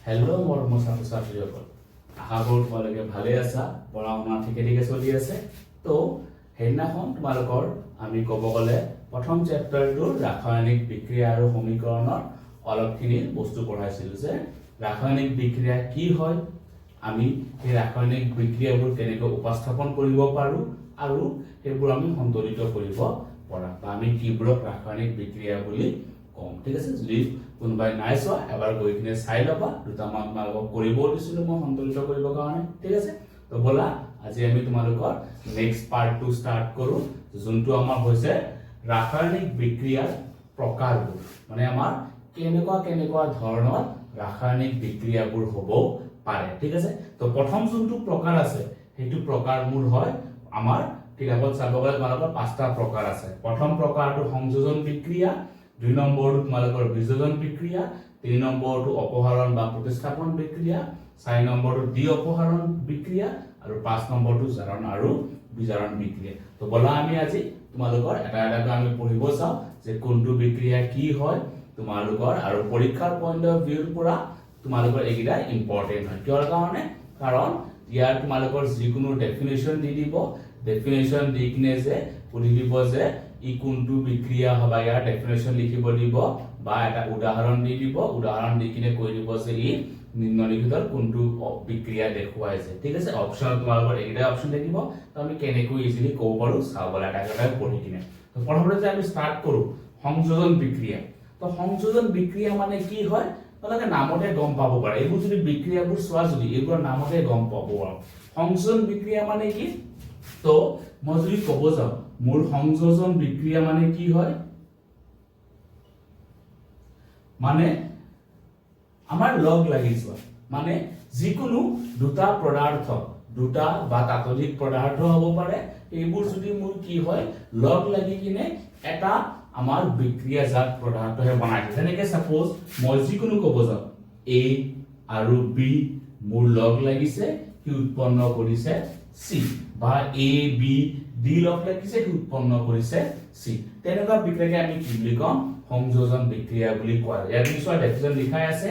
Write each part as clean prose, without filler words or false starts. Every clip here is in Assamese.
হেল্ল' মোৰ ছাত্ৰ ছাত্ৰীসকল, আশা কৰোঁ তোমালোকে ভালে আছা, পঢ়া শুনা ঠিকে ঠিকে চলি আছে। তো সেইদিনাখন তোমালোকৰ আমি ক'ব গ'লে প্ৰথম চেপ্টাৰটোৰ ৰাসায়নিক বিক্ৰিয়া আৰু সমীকৰণৰ অলপখিনি বস্তু পঢ়াইছিলোঁ যে ৰাসায়নিক বিক্ৰিয়া কি হয়, আমি সেই ৰাসায়নিক বিক্ৰিয়াবোৰ কেনেকৈ উপস্থাপন কৰিব পাৰোঁ আৰু সেইবোৰ আমি সন্তুলিত কৰিব পৰা বা আমি কিবোৰক ৰাসায়নিক বিক্ৰিয়া বুলি কম। ঠিক আছে, যদি কোনোবাই নাই চোৱা এবাৰ গৈ কিনে চাই ল'বা, দুটামান তোমালোকক কৰিবও দিছিলোঁ মই সন্তুলিত কৰিবৰ কাৰণে। ঠিক আছে, তো ব'লা আজি আমি তোমালোকৰ নেক্সট পাৰ্টটো ষ্টাৰ্ট কৰোঁ, যোনটো আমাৰ হৈছে ৰাসায়নিক বিক্ৰিয়াৰ প্ৰকাৰবোৰ, মানে আমাৰ কেনেকুৱা ধৰণৰ ৰাসায়নিক বিক্ৰিয়াবোৰ হ'ব পাৰে। ঠিক আছে, তো প্ৰথম যোনটো প্ৰকাৰ আছে সেইটো প্ৰকাৰ মোৰ হয় আমাৰ কিতাপত চাব গ'লে তোমালোকৰ 5টা প্ৰকাৰ আছে। প্ৰথম প্ৰকাৰটো সংযোজন বিক্ৰিয়া, 2 নম্বৰটো তোমালোকৰ বিযোজন বিক্ৰিয়া, 3 নম্বৰটো অপহৰণ বা প্ৰতিস্থাপন বিক্ৰিয়া, 4 নম্বৰটো দ্বি অপহৰণ বিক্ৰিয়া আৰু 5 নম্বৰটো জাৰণ আৰু বিজাৰণ বিক্ৰিয়া। তো বলা আমি আজি তোমালোকৰ এটা এটাকৈ আমি পঢ়িব চাওঁ যে কোনটো বিক্ৰিয়া কি হয় তোমালোকৰ, আৰু পৰীক্ষাৰ পইণ্ট অফ ভিউৰ পৰা তোমালোকৰ এইকেইটা ইম্পৰ্টেণ্ট হয়। কিহৰ কাৰণে? কাৰণ ইয়াৰ তোমালোকৰ যিকোনো ডেফিনেশ্যন দি দিব, ডেফিনেশ্যন দি কিনে যে সুধি দিব যে ই কোনটো বিক্ৰিয়া হয় বা ইয়াৰ ডেফিনেশ্যন লিখিব দিব বা এটা উদাহৰণ দি দিব, উদাহৰণ দি কিনে কৈ দিব যে ই নিম্নলিখিতৰ কোনটো বিক্ৰিয়া দেখুৱাইছে। ঠিক আছে, অপশ্যন তোমালোকৰ এইকেইটা অপশ্যন থাকিব, তো আমি কেনেকৈ ইজিলি ক'ব পাৰোঁ চাবলৈ এটা এটা পঢ়ি কিনে। তো প্ৰথমতে আমি ষ্টাৰ্ট কৰোঁ সংযোজন বিক্ৰিয়া। তো সংযোজন বিক্ৰিয়া মানে কি হয় তোমালোকে নামতে গম পাব পাৰে, এইবোৰ যদি বিক্ৰিয়াবোৰ চোৱা যদি এইবোৰৰ নামতে গম পাব পাৰোঁ। সংযোজন বিক্ৰিয়া মানে কি? তো মই যদি ক'ব যাওঁ মোৰ সংযোজন বিক্ৰিয়া মানে কি হয়, মানে আমাৰ লগ লাগি যোৱা, মানে যিকোনো দুটা পদাৰ্থ, দুটা বা তাতোধিক পদাৰ্থ হ'ব পাৰে, এইবোৰ যদি মোৰ কি হয় লগ লাগি কিনে এটা আমাৰ বিক্ৰিয়াজাত পদাৰ্থহে বনাইছে। যেনেকে সাপোজ মই যিকোনো ক'ব যাওঁ এ আৰু বি মোৰ লগ লাগিছে, কি উৎপন্ন কৰিছে চি, বা এ বি ডি লগ লাগিছে, কি উৎপন্ন কৰিছে চি। তেনেকুৱা বিক্ৰিয়াকে আমি কি বুলি কম? সংযোজন বিক্ৰিয়া বুলি কোৱা যায়। ইয়াত নিশ্চয় ডেফিনেশ্যন লিখাই আছে,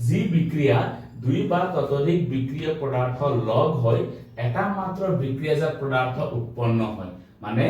যি বিক্ৰিয়া দুই বা ততোধিক বিক্ৰিয়া পদাৰ্থ লগ হৈ এটা মাত্ৰ বিক্ৰিয়াজাত পদাৰ্থ উৎপন্ন হয়, মানে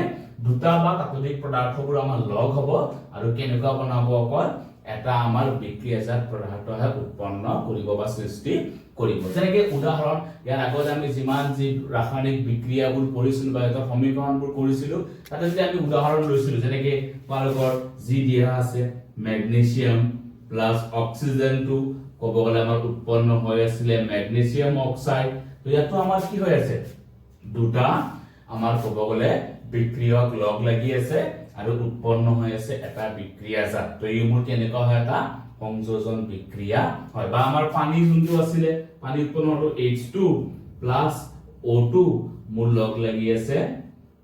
দুটা বা ততোধিক পদাৰ্থবোৰ আমাৰ লগ হ'ব আৰু কেনেকুৱা বনাব? অকল এটা আমাৰ বিক্ৰিয়াজাত পদাৰ্থহে উৎপন্ন কৰিব বা সৃষ্টি কৰিব। যেনেকে উদাহৰণ, ইয়াৰ আগত আমি যিমান যি ৰাসায়নিক বিক্ৰিয়াবোৰ কৰিছিলোঁ বা এটা সমীকৰণবোৰ কৰিছিলোঁ, তাতে যদি আমি উদাহৰণ লৈছিলোঁ, যেনেকে তোমালোকৰ যি দিয়া আছে মেগনেছিয়াম প্লাছ অক্সিজেনটো ক'ব গ'লে আমাৰ উৎপন্ন হৈ আছিলে মেগনেছিয়াম অক্সাইড। তো ইয়াতো আমাৰ কি হৈ আছে? দুটা আমাৰ ক'ব গ'লে বিক্ৰিয়ক লগ লাগি আছে আৰু উৎপন্ন হৈ আছে এটা বিক্ৰিয়াজাত। তো এই মোৰ কেনেকুৱা হয়? এটা সংযোজন বিক্ৰিয়া হয়। বা আমাৰ পানী যোনটো আছিলে, পানী উৎপন্ন হলো H2 প্লাছ O2 মোৰ লগ লাগি আছে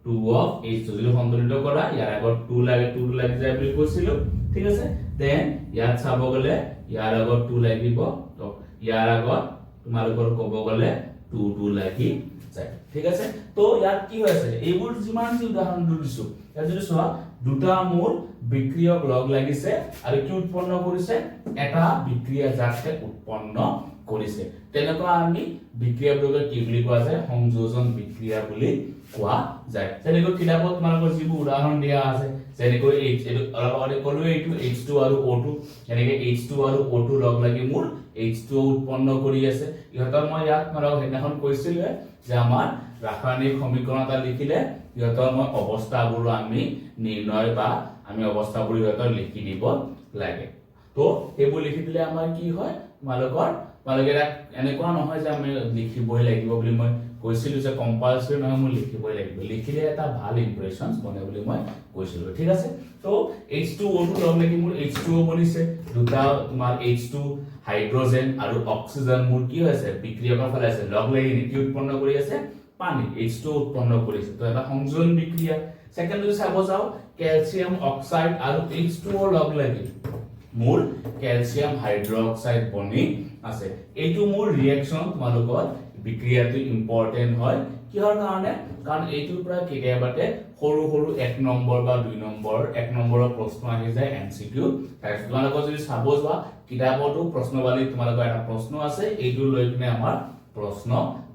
2 of H2, যদি সন্তুলিত কৰা ইয়াৰ আগত 2 লাগে, 2 লাগি যায় বুলি কৈছিলোঁ। ঠিক আছে, দেন ইয়াত চাব গ'লে ইয়াৰ আগত 2 লাগিব, তো ইয়াৰ আগত তোমালোকৰ ক'ব গ'লে 2 লাগি যায়। ঠিক আছে, তো ইয়াত কি হৈ আছে? এইবোৰ যিমান যি উদাহৰণ দিছো, ইয়াত যদি চোৱা দুটা মোৰ বিক্ৰিয়ক লগ লাগিছে আৰু কি উৎপন্ন কৰিছে? এটা বিক্ৰিয়াজাতহে উৎপন্ন কৰিছে। তেনেকুৱা আমি বিক্ৰিয়াবোৰক কি বুলি কোৱা যায়? সংযোজন বিক্ৰিয়া বুলি কোৱা যায়। যেনেকৈ কিতাপত তোমালোকৰ যিবোৰ উদাহৰণ দিয়া আছে, যেনেকৈ অলপ আগতে ক'লোৱে এইটো H2 আৰু O2, এনেকে H2 আৰু O2 লগ লাগি মোৰ H2O উৎপন্ন কৰি আছে। ইহঁতৰ মই ইয়াত তোমালোকক সেইদিনাখন কৈছিলোৱে যে আমাৰ ৰাসায়নিক সমীকৰণ এটা লিখিলে ইহঁতৰ মই অৱস্থাবোৰ আমি নিৰ্ণয় বা আমি অৱস্থাবোৰ ইহঁতৰ লিখি দিব লাগে। তো এইবোৰ লিখি দিলে আমাৰ কি হয় তোমালোকে এনেকুৱা নহয় যে আমি লিখিবই লাগিব বুলি মই কৈছিলো যে কম্পালসৰি নহয়, মই লিখিবই লাগিব, লিখিলে এটা ভাল ইমপ্ৰেছন বনে বুলি মই কৈছিলো। ঠিক আছে, তো H2O2 লগ লাগি মোৰ H2O বনিছে, দুটা তোমাৰ H2 হাইড্ৰজেন আৰু অক্সিজেন মোৰ কি হৈছে? বিক্ৰিয়কৰ ফালে আছে, লগ লাগি কি উৎপন্ন কৰি আছে? পানী H2O উৎপন্ন কৰিছে। তো এটা সংযোজন বিক্ৰিয়া। সেকেন্ড যদি চাব যাও কেলছিয়াম অক্সাইড আৰু H2O লগ লাগি মোৰ ক্যালসিয়াম হাইড্ৰক্সাইড বনি আছে এইটো মোৰ ৰিঅ্যাকশন তোমালোকৰ বিক্ৰিয়াটো ইম্পৰ্টেন্ট হয় কিহৰ কাৰণে কাৰণ এইটোৰ পৰা কেতিয়াবাতে সৰু সৰু 1 নম্বৰ বা 2 নম্বৰ 1 নম্বৰৰ প্ৰশ্ন আহি যায় এমসিকিউ তাই তোমালোকৰ যদি চাব যোৱা কিতাপতো প্ৰশ্নবালী তোমালোকৰ এটা প্ৰশ্ন আছে এইটো লৈ কিনে আমাৰ প্ৰশ্ন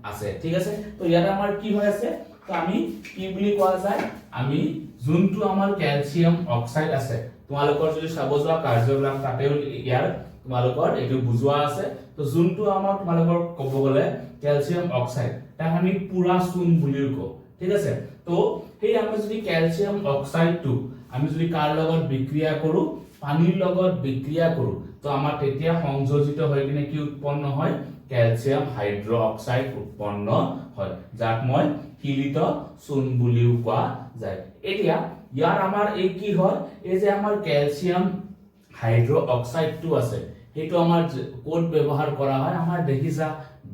আছে ঠিক আছে তো ইয়াত আমাৰ কি হৈ আছে তো আমি কি বুলি কোৱা যায় আমি যোনটো আমাৰ ক্যালসিয়াম অক্সাইড আছে তোমালোকৰ যদি চাব যোৱা কাৰ্যগ্ৰাম তাতেও ইয়াৰ তোমালোকৰ এইটো বুজোৱা আছে তো যোনটো আমাৰ তোমালোকৰ ক'ব গলে ক্যালসিয়াম অক্সাইড তাক আমি পুৰা চূন বুলি কওঁ ঠিক আছে তো সেই আমি যদি ক্যালসিয়াম অক্সাইডটো আমি যদি কার লগত বিক্ৰিয়া কৰো পানীৰ লগত বিক্ৰিয়া কৰো তো আমাৰ তেতিয়া সংযোজিত হৈ কিনে কি উৎপন্ন হয় ক্যালসিয়াম হাইড্ৰক্সাইড উৎপন্ন হয় যাক মই শিলিত চূন বুলিও কোৱা যায় এতিয়া ইয়াৰ আমাৰ এই কি হয় এই যে আমাৰ ক্যালসিয়াম হাইড্ৰক্সাইডটো আছে হেতু আমাৰ কোড ব্যৱহাৰ কৰা হয় আমাৰ দেখিছা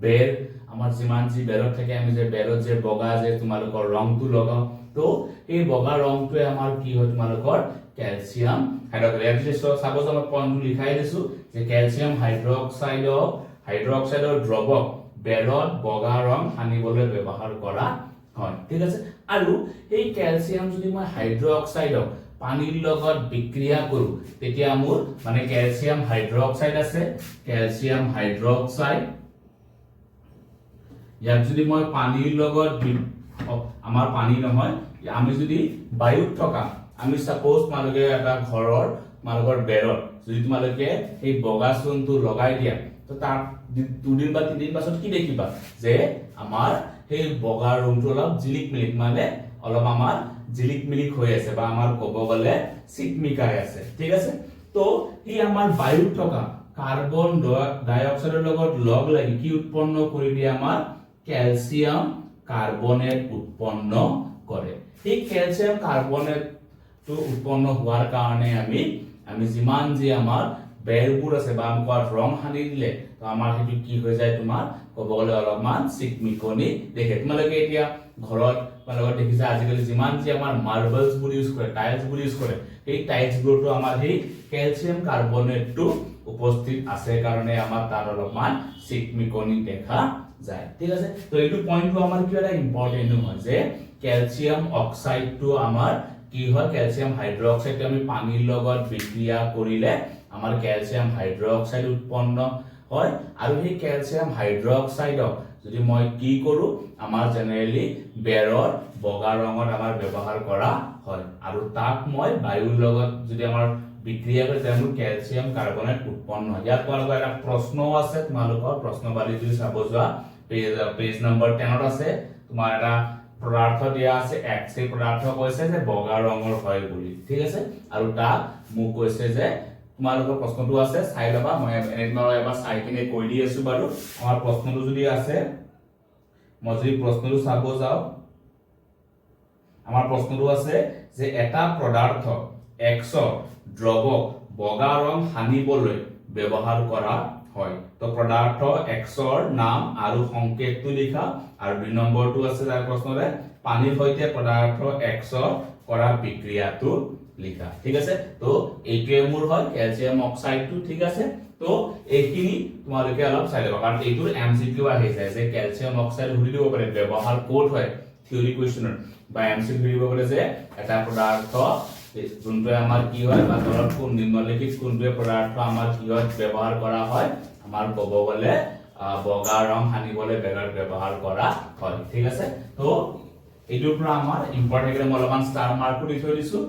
বেৰ আমাৰ যিমান যি বেৰত থাকে আমি যে বেৰত যে বগা যে তোমালোকৰ ৰংটো লগাও তো এই বগা ৰংটোৱে আমাৰ কি হয় তোমালোকৰ ক্যালসিয়াম হাইড্ৰক্সাইড চাব যাম পইণ্ট লিখাই দিছো যে ক্যালসিয়াম হাইড্ৰক্সাইডৰ দ্ৰৱক বেৰত বগা ৰং সানিবলৈ ব্যৱহাৰ কৰা হয় ঠিক আছে আৰু এই ক্যালসিয়াম যদি মই হাইড্ৰক্সাইডক পানীৰ লগত বিক্ৰিয়া কৰো তেতিয়া মোৰ মানে ক্যালসিয়াম হাইড্ৰক্সাইড আছে ক্যালসিয়াম হাইড্ৰক্সাইড ইয়াক যদি মই পানীৰ লগত আমাৰ পানী নহয় আমি যদি বায়ুত থকা আমি সাপোজ তোমালোকে এটা ঘৰৰ তোমালোকৰ বেৰত যদি তোমালোকে এই বগা চূণটো লগাই দিয়া তো তাৰ 2 দিন বা 3 দিন পাছত কি দেখিবা যে আমাৰ সেই বগা ৰংটো অলপ জিলিক মিলিক মানে অলপ আমাৰ জিলিক মিলিক হৈ আছে বা আমাৰ ক'ব গলে চিকমিকাই আছে ঠিক আছে তো এই আমাৰ বায়ুত থকা কাৰ্বন ডাই অক্সাইডৰ লগত লগ লাগি কি উৎপন্ন কৰি দিয়ে আমাৰ ক্যালসিয়াম কাৰ্বনেট উৎপন্ন কৰে এই ক্যালসিয়াম কাৰ্বনেটটো উৎপন্ন হোৱাৰ কাৰণে আমি যিমান যি আমাৰ বেৰবোৰ আছে বা আমাৰ ৰং হানি দিলে তো আমাৰ হেতু কি হৈ যায় তোমাৰ ক'ব গলে অলপমান চিকমিকনি দেখে তোমালোকে এতিয়া ঘৰত তোমালোকে দেখিছা আজিকালি যিমান যি আমাৰ মাৰ্বলছ বোৰ ইউজ কৰে টাইলছ বোৰ ইউজ কৰে এই টাইলছ বোৰটো আমাৰ সেই ক্যালসিয়াম কাৰ্বনেটটো উপস্থিত আছে কাৰণে আমাৰ তাৰ অলপমান চিকমিকনি দেখা যায় ঠিক আছে তো এইটো পইণ্টটো আমাৰ কি এটা ইম্পৰ্টেন্ট হয় যে ক্যালসিয়াম অক্সাইডটো আমাৰ কি হয় ক্যালসিয়াম হাইড্ৰক্সাইড আমি পানীৰ লগত বিক্ৰিয়া কৰিলে আমাৰ ক্যালসিয়াম হাইড্ৰক্সাইড উৎপন্ন হয় আৰু এই ক্যালসিয়াম হাইড্ৰক্সাইডক যদি মই কি কৰো আমাৰ জেনেৰেলি বেৰৰ বগা ৰঙত আমাৰ ব্যৱহাৰ কৰা হয় আৰু তাক মই বায়ুৰ লগত যদি আমাৰ বিক্ৰিয়া কৰে তেমন ক্যালসিয়াম কাৰ্বনেট উৎপন্ন হয় ইয়াত তোমালোকৰ এটা প্ৰশ্ন আছে তোমালোকৰ প্ৰশ্নবালী যদি চাব যোৱা পেজ নম্বৰ 10 ত আছে তোমাৰ এটা পদাৰ্থ দিয়া আছে x এই পদাৰ্থ কৈছে যে বগা ৰঙৰ হয় বুলি ঠিক আছে আৰু তাক মোক কৈছে যে তোমালোকৰ প্ৰশ্নটো আছে চাই লবা মই এনেকৈ এবাৰ চাই কিনে কৈ দি আছো বাৰু আমাৰ প্ৰশ্নটো যদি আছে মই যদি প্ৰশ্নটো চাব যাও আমাৰ প্ৰশ্নটো আছে যে এটা পদাৰ্থ x দ্ৰৱক বগা ৰং সানিবলৈ ব্যৱহাৰ কৰা হয় তো পদাৰ্থ x নাম আৰু সংকেতটো লিখা আৰু 2 নম্বৰটো আছে তাৰ প্ৰশ্নৰে পানীৰ সৈতে পদাৰ্থ x কৰা বিক্ৰিয়াটো লিখা ঠিক আছে তো এইটোৱে মোৰ হয় ক্যালসিয়াম অক্সাইডটো ঠিক আছে তো এইখিনি তোমালোকে অলপ চাই লবা কাৰণ এইটোৰ এমসিকিউ আহি যায় যে ক্যালসিয়াম অক্সাইড সুধি দিব পাৰে ব্যৱহাৰ কোড হয় থিওৰি কোৱেশ্চনৰ বা এমসিকিউ দিব পাৰে যে এটা পদাৰ্থ যোনটো আমাৰ কি হয় বা তলত কোন নিম্নলিখিত কোনটো পদাৰ্থ আমাৰ কি হয় ব্যৱহাৰ কৰা হয় আমাৰ ক'ব গলে বগা ৰং সানিবলৈ ব্যৱহাৰ কৰা হয় ঠিক আছে তো এইটোৰ পৰা আমাৰ ইম্পৰ্টেন্ট মই অলপমান ষ্টাৰ মাৰ্ক কৰি থৈ দিছো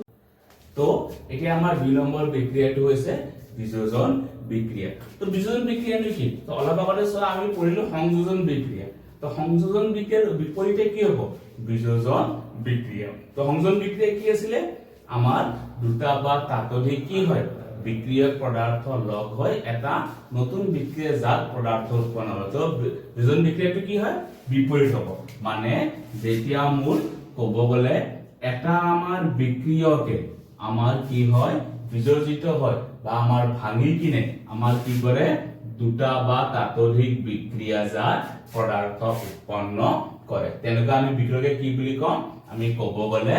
তো এতিয়া আমাৰ 2 নম্বৰ বিক্ৰিয়াটো হৈছে বিযোজন বিক্ৰিয়া তো বিযোজন বিক্ৰিয়াটো কি তো অলপ আগতে চোৱা আমি পঢ়িলো সংযোজন বিক্ৰিয়া তো সংযোজন বিক্ৰিয়াৰ বিপৰীতে কি হ'ব বিযোজন বিক্ৰিয়া তো সংযোজন বিক্ৰিয়া কি আছিল আমাৰ দুটা বা তাতোধিক কি হয় বিক্রিয়ক পদার্থ লগ হয় এটা নতুন বিক্রিয়াজাত পদার্থ উৎপন্ন হয় তো বিজন বিক্রিয়াটো কি হয় বিপরীত হ'ব মানে যেতিয়া মূল ক'ব গলে এটা আমাৰ বিক্ৰিয়কে আমাৰ কি হয় বিজড়িত হয় বা আমাৰ ভাঙি কিনে আমাৰ কি কৰে দুটা বা তাতোধিক বিক্ৰিয়াজাত পদাৰ্থ উৎপন্ন কৰে তেনেকা আমি বিক্ৰিয়কে কি বুলি কম আমি ক'ব গলে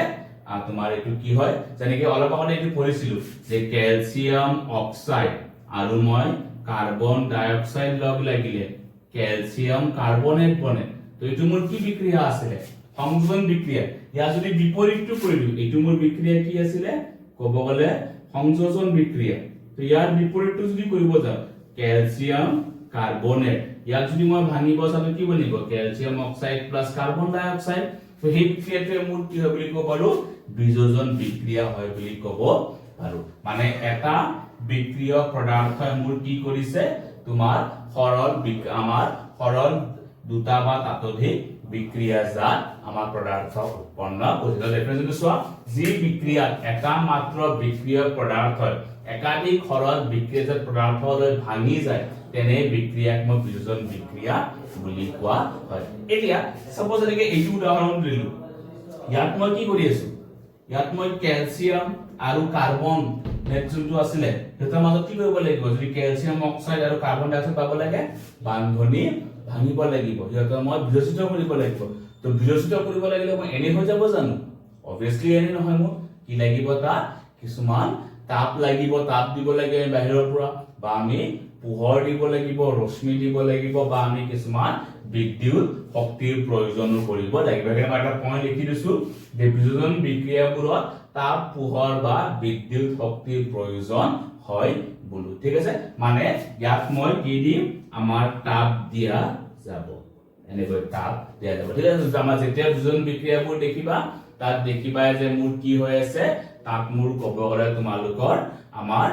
তোমাৰ এইটো কি হয় যেনেকৈ অলপ আগতে এইটো পঢ়িছিলোঁ যে কেলছিয়াম অক্সাইড আৰু মই কাৰ্বন ডাই অক্সাইড লগ লাগিলে কেলছিয়াম কাৰ্বনেট বনে তো এইটো মোৰ কি বিক্ৰিয়া আছিলে সংযোজন বিক্ৰিয়া ইয়াৰ যদি বিপৰীতটো কৰি দিওঁ এইটো মোৰ বিক্ৰিয়া কি আছিলে ক'ব গ'লে সংযোজন বিক্ৰিয়া তো ইয়াৰ বিপৰীতটো যদি কৰিব যাওঁ কেলছিয়াম কাৰ্বনেট ইয়াক যদি মই ভাঙিব চাওঁ কি বনিব কেলছিয়াম অক্সাইড প্লাস কাৰ্বন ডাই অক্সাইড তো সেই বিক্ৰিয়াটোৱে মোৰ কি হয় বুলি ক'ব পাৰো বিযোজন বিক্ৰিয়া হয় বুলি ক'ব পাৰো মানে এটা বিক্ৰিয়ক পদাৰ্থই মোৰ কি কৰিছে তোমাৰ সৰল দুটা বা তাতোধিক বিক্ৰিয়া জাত আমাৰ পদাৰ্থ উৎপন্ন কৰিছে ডেফিনেশনটো চোৱা যি বিক্ৰিয়াত এটা মাত্ৰ বিক্ৰিয়ক পদাৰ্থ একাধিক সৰল বিক্ৰিয়াজাত পদাৰ্থলৈ ভাঙি যায় তেনে বিক্ৰিয়াক মই বিযোজন বিক্ৰিয়া বুলি কোৱা হয় এতিয়া সাপোজ এনেকে এইটো উদাহৰণ দিলো ইয়াত মই কি কৰি আছো ইয়াত মই ক্যালসিয়াম আৰু কাৰ্বন নেট্ৰনটো আছিলে হেতৰ মাজত কি কৰিব লাগিব যদি ক্যালসিয়াম অক্সাইড আৰু কাৰ্বন ডাই অক্সাইড পাব লাগে বান্ধনী ভাঙিব লাগিব হেতৰ মই বিয়োজিত কৰিব লাগিব তো বিয়োজিত কৰিব লাগিলে মই এনে হৈ যাব জানো অবিয়াসলি এনে নহয় মোৰ কি লাগিব তা কিছুমান তাপ লাগিব তাপ দিব লাগে বাহিৰৰ পৰা বা আমি পোহৰ দিব লাগিব ৰশ্মি দিব লাগিব বা আমি কিছুমান বিদ্যুৎ শক্তিৰ প্ৰয়োজন কৰিব লাগিব এনে মই এটা পইণ্ট লিখি দিছো যে বিয়োজন বিক্ৰিয়াবোৰত তাপ পোহৰ বা বিদ্যুৎ শক্তিৰ প্ৰয়োজন হয় বলু ঠিক আছে মানে ইয়াত মই কি দিম আমাৰ তাপ দিয়া যাব এনেকৈ তাপ দিয়া যাব ঠিক আছে আমাৰ যেতিয়া বিয়োজন বিক্ৰিয়াবোৰ দেখিবা তাত দেখিবা যে মোৰ কি হৈ আছে তাপ মোৰ ক'ব গ'লে তোমালোকৰ আমাৰ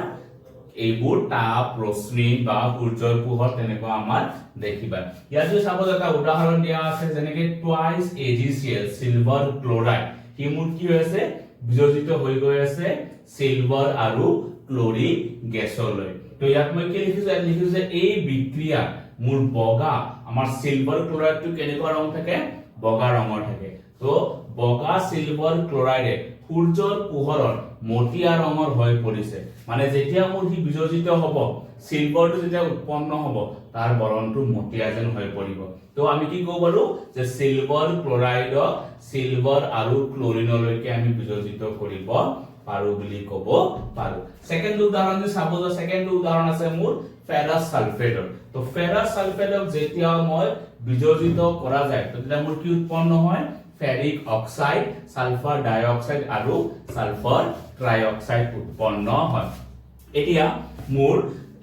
এইবোৰ তাপ ৰশ্মি বা সূৰ্যৰ পোহৰ তেনেকুৱা আমাৰ দেখিবা ইয়াত যদি চাব এটা উদাহৰণ দিয়া আছে যেনেকৈ টুৱাইস AgCl সিলভাৰ ক্লোৰাইড কি মোৰ কি হৈ আছে বিয়োজিত হৈ গৈ আছে সিলভাৰ আৰু ক্লোৰিক গেছলৈ তো ইয়াত মই কি লিখিছো যে এই বিক্ৰিয়া মোৰ বগা আমাৰ সিলভাৰ ক্লোৰাইডটো কেনেকুৱা ৰং থাকে বগা ৰঙৰ থাকে তো বগা সিলভাৰ ক্লোৰাইডে সূৰ্যৰ পোহৰত মটিয়া ৰঙৰ হৈ পৰিছে মানে যেতিয়া মোৰ হি বিয়োজিত হ'ব সিলভাৰটো যেতিয়া উৎপন্ন হ'ব তাৰ বৰণটো মটিয়া যেন হৈ পৰিব তো আমি কি ক'ব পাৰো যে সিলভাৰ ক্লোৰাইডক সিলভাৰ আৰু ক্লোৰিনলৈকে আমি বিয়োজিত কৰিব পাৰো বুলি ক'ব পাৰো সেকেন্ড উদাহৰণ যে চাব যে সেকেন্ড উদাহৰণ আছে মোৰ ফেৰাছ সালফেটৰ তো ফেৰাছ সালফেটক যেতিয়া মই বিয়োজিত কৰা যায় তো তেতিয়া মোৰ কি উৎপন্ন হয় ফেৰিক অক্সাইড সালফাৰ ডাই অক্সাইড আৰু সালফাৰ ট্ৰাই অক্সাইড উৎপন্ন হয় এতিয়া মোৰ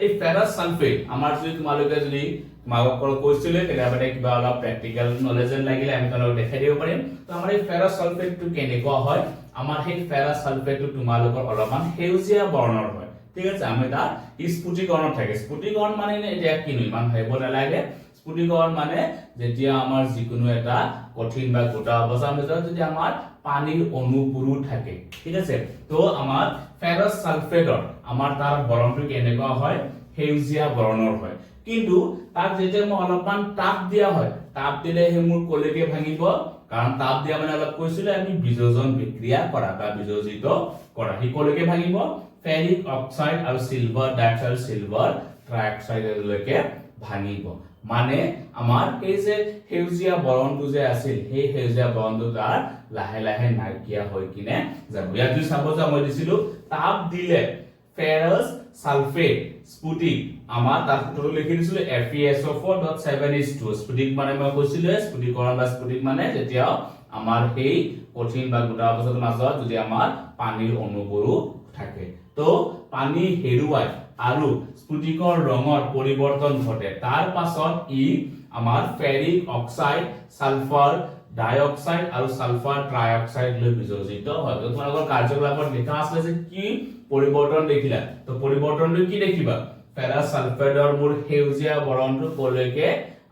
এই ফেৰাছ সালফেট আমাৰ যদি তোমালোকে যদি তোমালোকৰ কৈছিলে তেতিয়াবাৰে কিবা অলপ প্ৰ্যাকটিক্যাল নলেজ লাগিলে আমি তোমালোকক দেখাই দিব পাৰিম তো আমাৰ এই ফেৰাছ সালফেটটো কেনেকুৱা হয় আমাৰ এই ফেৰাছ সালফেটটো তোমালোকৰ অলপমান হেউজিয়া বৰ্ণৰ হয় ঠিক আছে আমি তাৰ স্ফুটিকৰণ থাকে স্ফুটিকৰণ মানে এতিয়া কি ইমান ভাবিব নালাগে স্ফুটিকৰণ মানে যেতিয়া আমাৰ যিকোনো এটা কঠিন বা গোটা অৱস্থাৰ ভিতৰত যদি আমাৰ পানীৰ অণুবোৰ থাকে ঠিক আছে তো আমাৰ ফেৰাছ সালফেটৰ আমাৰ তাৰ বৰণটো কেনেকুৱা হয় হেউজিয়া বৰ্ণৰ হয় কিন্তু তাক যেতিয়া মই অলপমান তাপ দিয়া হয় তাপ দিলে হে মোৰ কলেকে ভাঙিব কাৰণ তাপ দিয়া মানে অলপ কৈছিলে আমি বিয়োজন বিক্ৰিয়া কৰা বা বিয়োজিত কৰা হি কলেকে ভাঙিব ফেৰিক অক্সাইড আৰু সিলভাৰ ডাইঅক্সাইড সিলভাৰ ট্ৰাইঅক্সাইডলৈকে ভাঙিব মানে আমাৰ এই যে হেউজিয়া বৰণটো যে আছিল সেই হেউজিয়া বৰণটো তাৰ লাহে লাহে নাইকিয়া হৈ কিনে যাব ইয়াত যদি চাব যা মই দিছিলো তাপ দিলে ফেৰাছ সালফেট স্ফুটিক আমাৰ তাত সূত্ৰটো লিখি দিছিলো FeSO4.7H2 স্ফুটিক মানে মই কৈছিলো স্ফুটিকৰণ বা স্ফুটিক মানে যেতিয়া আমাৰ সেই কঠিন বা গোটা অৱস্থাৰ মাজত যদি আমাৰ পানীৰ অণুবোৰ থাকে তো পানী হেৰুৱাই আৰু স্ফুটিকৰ ৰঙৰ পৰিৱৰ্তন ঘটে তাৰ পাছত ই আমাৰ ফেৰিক অক্সাইড সালফাৰ ডাই অক্সাইড আৰু সালফাৰ ট্ৰাই অক্সাইড লৈ বিয়োজিত হয় তো তোমালোকৰ কাৰ্যকলাপত লেখা আছে যে কি পৰিৱৰ্তন দেখিলা তো পৰিৱৰ্তনটো কি দেখিবা ফেৰাছ সালফেটৰ মোৰ হেউজিয়া বৰণটো কলৈকে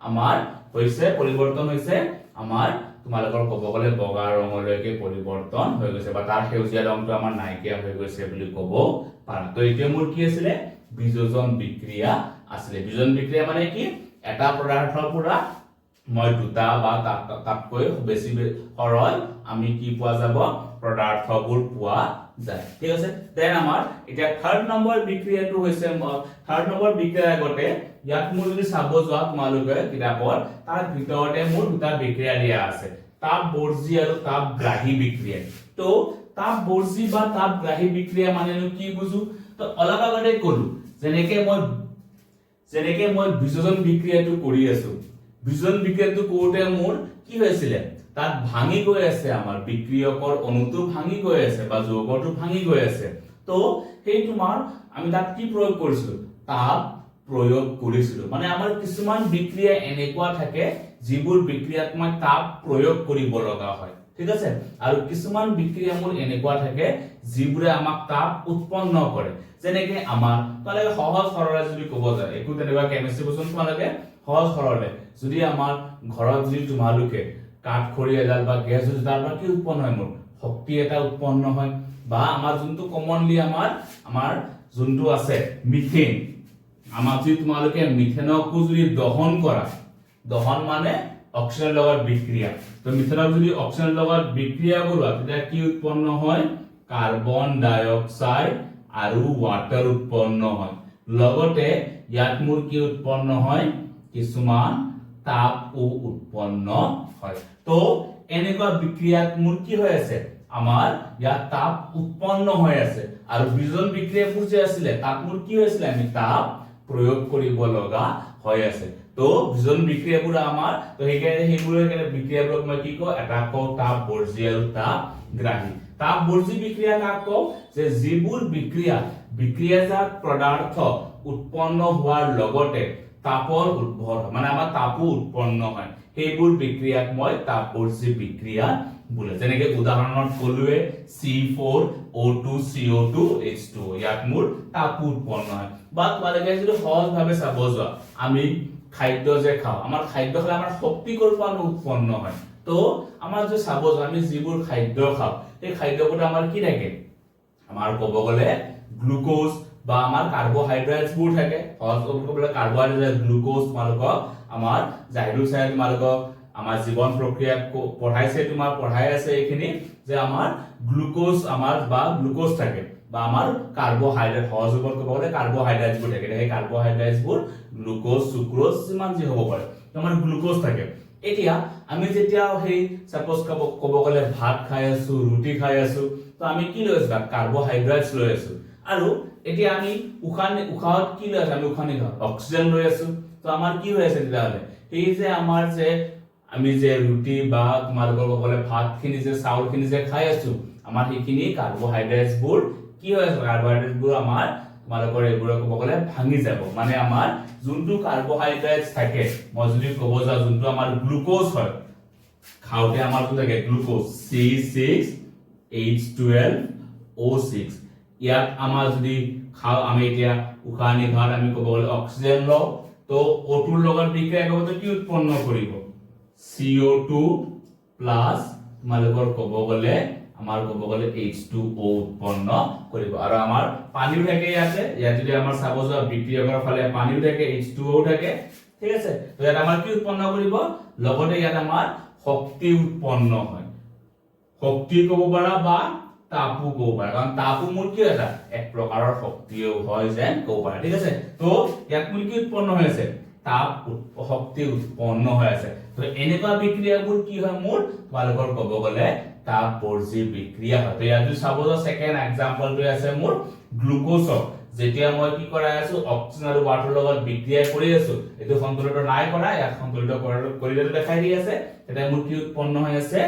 আমাৰ হৈছে পৰিৱৰ্তন হৈছে আমাৰ তোমালোকৰ ক'ব গ'লে বগা ৰঙলৈকে পৰিৱৰ্তন হৈ গৈছে বা তাৰ হেউজিয়া ৰংটো আমাৰ নাইকিয়া হৈ গৈছে বুলি ক'ব পাৰা তো এতিয়া মোৰ কি আছিল বিয়োজন বিক্ৰিয়া আছিল বিয়োজন বিক্ৰিয়া মানে কি এটা পদাৰ্থৰ পৰা মই দুটা বা তাতকৈ বেছি সৰল আমি কি পোৱা যাব পদাৰ্থবোৰ পোৱা যায় ঠিক আছে দেন আমাৰ এতিয়া থাৰ্ড নম্বৰ বিক্ৰিয়াটো হৈছে থাৰ্ড নম্বৰ বিক্ৰিয়াৰ আগতে ইয়াত মোৰ যদি চাব যোৱা তোমালোকে কিতাপৰ তাৰ ভিতৰতে মোৰ দুটা বিক্ৰিয়া দিয়া আছে তাপ বৰ্জি আৰু তাপ গ্ৰাহী বিক্ৰিয়া তো তাপ বৰ্জি বা তাপগ্ৰাহী বিক্ৰিয়া মানেনো কি বুজো তো অলপ আগতে কলো যেনেকে মই বিযোজন বিক্ৰিয়াটো কৰি আছো বিযোজন বিক্ৰিয়াটো কৰোতে মোৰ কি হৈছিল তাত ভাঙি গৈ আছে আমাৰ বিক্ৰিয়কৰ অণুটো ভাঙি গৈ আছে বা যৌগটো ভাঙি গৈ আছে তো সেই তোমাৰ আমি তাত কি প্ৰয়োগ কৰিছিলো তাপ প্ৰয়োগ কৰিছিলো মানে আমাৰ কিছুমান বিক্ৰিয়া এনেকুৱা থাকে যিবোৰ বিক্ৰিয়াত মই তাপ প্ৰয়োগ কৰিব লগা হয় ঠিক আছে আৰু কিছুমান বিক্ৰিয়া মোৰ এনেকুৱা থাকে যিবোৰে আমাক তাপ উৎপন্ন কৰে যেনেকে আমাৰ তালে সহজ সৰলে যদি ক'ব যায় একো তেনেকুৱা কেমিষ্ট্ৰি বস্তু তোমালোকে সহজ সৰলে যদি আমাৰ ঘৰত যদি তোমালোকে কাঠ খৰি এডাল বা গেছ যদি তাৰ পৰা কি উৎপন্ন হয় মোৰ শক্তি এটা উৎপন্ন হয় বা আমাৰ যোনটো কমনলি আমাৰ যোনটো আছে মিথেন আমাৰ যদি তোমালোকে মিথেনকো যদি দহন কৰা দহন মানে অক্সিজেনৰ লগত বিক্ৰিয়া তো মিথেনক যদি অক্সিজেনৰ লগত বিক্ৰিয়া কৰোৱা তেতিয়া কি উৎপন্ন হয় কাৰ্বন ডাই অক্সাইড আৰু ওয়াটাৰ উৎপন্ন হয় লগতে ইয়াত মোৰ কি উৎপন্ন হয় কিছুমান তাপও উৎপন্ন হয় তো এনেকুৱা বিক্ৰিয়াত মোৰ কি হৈ আছে আমাৰ ইয়াত তাপ উৎপন্ন হৈ আছে আৰু বিজন বিক্ৰিয়াবোৰ যে আছিলে তাত মোৰ কি হৈছিল আমি তাপ প্ৰয়োগ কৰিব লগা হৈ আছে তো বিজন বিক্ৰিয়াবোৰ আমাৰ তো সেইবোৰৰ বিক্ৰিয়াবোৰক মই কি কওঁ এটা কওঁ তাপ বৰ্জি আৰু তাপ গ্ৰাহী তাপ বৰ্জি বিক্ৰিয়া কাক কওঁ যে যিবোৰ বিক্ৰিয়াজাত পদাৰ্থ উৎপন্ন হোৱাৰ লগতে তাপৰ উদ্ভৱ মানে আমাৰ তাপো উৎপন্ন হয় সেইবোৰ বিক্ৰিয়াক মই তাপ বৰ্জি বিক্ৰিয়া বোলে যেনেকে উদাহৰণত কলোৱে C4O2 CO2 H2 ইয়াত মোৰ তাপো উৎপন্ন হয় বা তোমালোকে যদি সহজভাৱে চাব যোৱা আমি খাদ্য যে খাওঁ আমাৰ খাদ্য খালে আমাৰ শক্তি কৰ পৰা উৎপন্ন হয় তো আমাৰ যে চাব যোৱা আমি যিবোৰ খাদ্য খাওঁ এই খাদ্যবোৰ আমাৰ কি থাকে আমাৰ ক'ব গ'লে গ্লুকোজ বা আমাৰ কাৰ্বোহাইড্ৰেটস বোৰ থাকে সহজভাৱে কাৰ্বোহাইড্ৰেট গ্লুকোজ তোমালোকক আমাৰ জাহিদুল ছাৰে তোমালোকক আমাৰ জীৱন প্ৰক্ৰিয়া পঢ়াই আছে এইখিনি যে আমাৰ গ্লুকোজ থাকে বা আমাৰ কাৰ্বোহাইড্ৰেট সহজভাৱে ক'ব গ'লে কাৰ্বোহাইড্ৰেটস বোৰ থাকে সেই কাৰ্বোহাইড্ৰেটস বোৰ গ্লুকোজ সুক্ৰোজ যিমান যি হ'ব পাৰে আমাৰ গ্লুকোজ থাকে এতিয়া আমি যেতিয়া সেই সাপোজ ক'ব গ'লে ভাত খাই আছো ৰুটি খাই আছো তো আমি কি লৈ আছো কাৰ্বোহাইড্ৰেটস লৈ আছো আৰু এতিয়া আমি উশাহত কি লৈ আছো আমি উশাহ নিশাহ অক্সিজেন লৈ আছো তো আমাৰ কি হৈ আছে তেতিয়াহ'লে এই যে আমাৰ যে আমি যে ৰুটি বা তোমালোকৰ ক'বলে ভাতখিনি যে চাউলখিনি যে খাই আছো আমাৰ সেইখিনি কাৰ্বোহাইড্ৰেটস বোৰ কি হৈ আছে কাৰ্বোহাইড্ৰেটস বোৰ আমাৰ তোমালোকৰ এইবোৰ ক'ব গ'লে ভাঙি যাব মানে আমাৰ যোনটো কাৰ্বোহাইড্ৰেটস থাকে মই যদি ক'ব যাওঁ যোনটো আমাৰ গ্লুকোজ হয় খাওঁতে আমাৰ কি থাকে গ্লুকোজ C6H12O6 ইয়াত আমাৰ যদি খাও আমি এতিয়া উশাহ নিশাহত আমি ক'ব গ'লে অক্সিজেন লওঁ তো O2 ৰ লগত বিক্ৰিয়া কৰোঁতে কি উৎপন্ন কৰিব CO2 প্লাস তোমালোকৰ ক'ব গ'লে H2O উৎপন্ন কৰিব আৰু আমাৰ পানীও থাকে ইয়াত যদি আমাৰ চাব যোৱা বিক্ৰিয়কৰ ফালে পানীও থাকে H2O থাকে ঠিক আছে তো ইয়াত আমাৰ কি উৎপন্ন কৰিব লগতে ইয়াত আমাৰ শক্তি উৎপন্ন হয় শক্তি ক'ব পাৰা বা তাপো ক'ব পাৰা কাৰণ তাপো মোৰ কি এটা এক প্ৰকাৰৰ শক্তিও হয় যেন ক'ব পাৰা ঠিক আছে তো ইয়াত মোৰ কি উৎপন্ন হৈ আছে তাপ শক্তি উৎপন্ন হৈ আছে তো এনেকুৱা বিক্ৰিয়াবোৰ কি হয় মোৰ তোমালোকৰ ক'ব গ'লে তাপ বৰ্জি বিক্ৰিয়া হয় তো ইয়াত যদি চাব যাওঁ সেকেন্ড এক্সাম্পলটো আছে মোৰ গ্লুকোজক যেতিয়া মই কি কৰাই আছো অক্সিজেন আৰু ওয়াটাৰৰ লগত বিক্ৰিয়া কৰি আছো এটো সন্তুলিত নাই কৰা ইয়াত সন্তুলিত কৰিলে দেখাই দি আছে এটা মোৰ কি উৎপন্ন হৈ আছে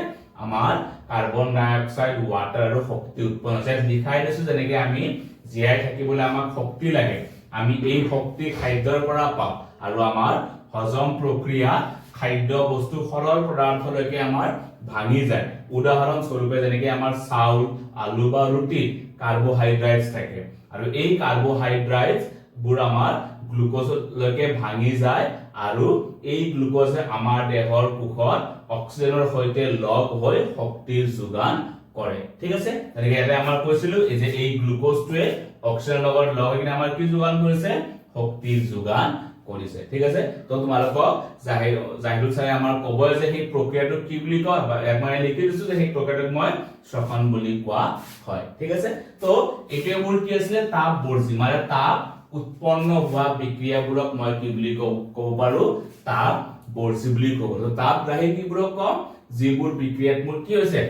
আমাৰ কাৰ্বন ডাই অক্সাইড ওয়াটাৰ আৰু শক্তি উৎপন্ন হৈছে দেখাই দিছো যেনেকৈ আমি জীয়াই থাকিবলৈ আমাক শক্তি লাগে আমি এই শক্তি খাদ্যৰ পৰা পাওঁ আৰু আমাৰ হজম প্ৰক্ৰিয়া খাদ্য বস্তু সৰল পদাৰ্থলৈকে আমাৰ ভাঙি যায় উদাহৰণ স্বৰূপে যেনেকৈ আমাৰ চাউল আলু বা ৰুটি কাৰ্বোহাইড্ৰেটস থাকে আৰু এই কাৰ্বোহাইড্ৰেটস বোৰ আমাৰ গ্লুকোজলৈকে ভাঙি যায় আৰু এই গ্লুকোজে আমাৰ দেহৰ কোষত অক্সিজেনৰ সৈতে লগ হৈ শক্তিৰ যোগান কৰে ঠিক আছে এনেকৈ এটা আমাৰ কৈছিলো যে এই গ্লুকোজটোৱে অক্সিজেনৰ লগত লগ হৈ কিনে আমাৰ কি যোগান কৰিছে শক্তিৰ যোগান কৰিছে ঠিক আছে তো তোমালোকক জাহিদুল ছাৰে আমাৰ ক'বই যে সেই প্ৰক্ৰিয়াটো কি বুলি কয় বা মই লিখি দিছো যে সেই প্ৰক্ৰিয়াটোক মই শ্বসন বুলি কোৱা হয় ঠিক আছে তো এইটোৱে মোৰ কি আছিল তাপ বৰ্জি মানে তাপ উৎপন্ন হোৱা বিক্ৰিয়াবোৰক মই কি বুলি ক'ব পাৰো তাপ বৰ্জি বুলি ক'ব তো তাপগ্ৰাহী কিবোৰক কম যিবোৰ বিক্ৰিয়াত মোৰ কি হৈছে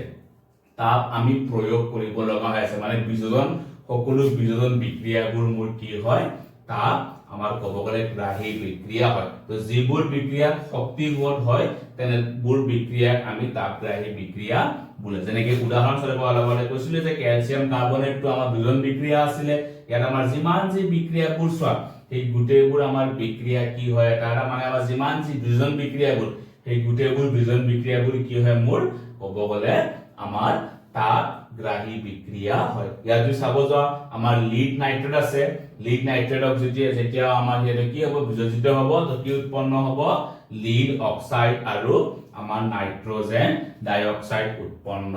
তাপ আমি প্ৰয়োগ কৰিব লগা হৈ আছে মানে বিযোজন সকলো বিযোজন বিক্ৰিয়াবোৰ মোৰ কি হয় তাপ আমাৰ ক'ব গ'লে গ্ৰাহী বিক্ৰিয়া হয় তো যিবোৰ বিক্ৰিয়া শক্তিগত হয় তেনেবোৰ বিক্ৰিয়াক আমি তাপগ্ৰাহী বিক্ৰিয়া বোলে যেনেকৈ উদাহৰণস্বৰূপে অলপতে কৈছিলো যে কেলছিয়াম কাৰ্বনেটটো আমাৰ বিযোজন বিক্ৰিয়া আছিলে ইয়াত আমাৰ যিমান যি বিক্ৰিয়াবোৰ চোৱা এই গোটেইবোৰ আমাৰ বিক্ৰিয়া কি হয় এটা মানে আমাৰ যিমান যি বিযোজন বিক্ৰিয়াবোৰ এই গোটেইবোৰ বিযোজন বিক্ৰিয়াবোৰ কি হয় মোৰ ক'ব গ'লে আমাৰ তাপগ্ৰাহী বিক্ৰিয়া হয় ইয়াত যদি চাব যোৱা আমাৰ লিড নাইট্ৰেট আছে লিড নাইট্ৰেটক যেতিয়া আমাৰ হেটো কি হ'ব বিযোজিত হ'ব তো কি উৎপন্ন হ'ব লিড অক্সাইড আৰু আমাৰ নাইট্ৰজেন ডাইঅক্সাইড উৎপন্ন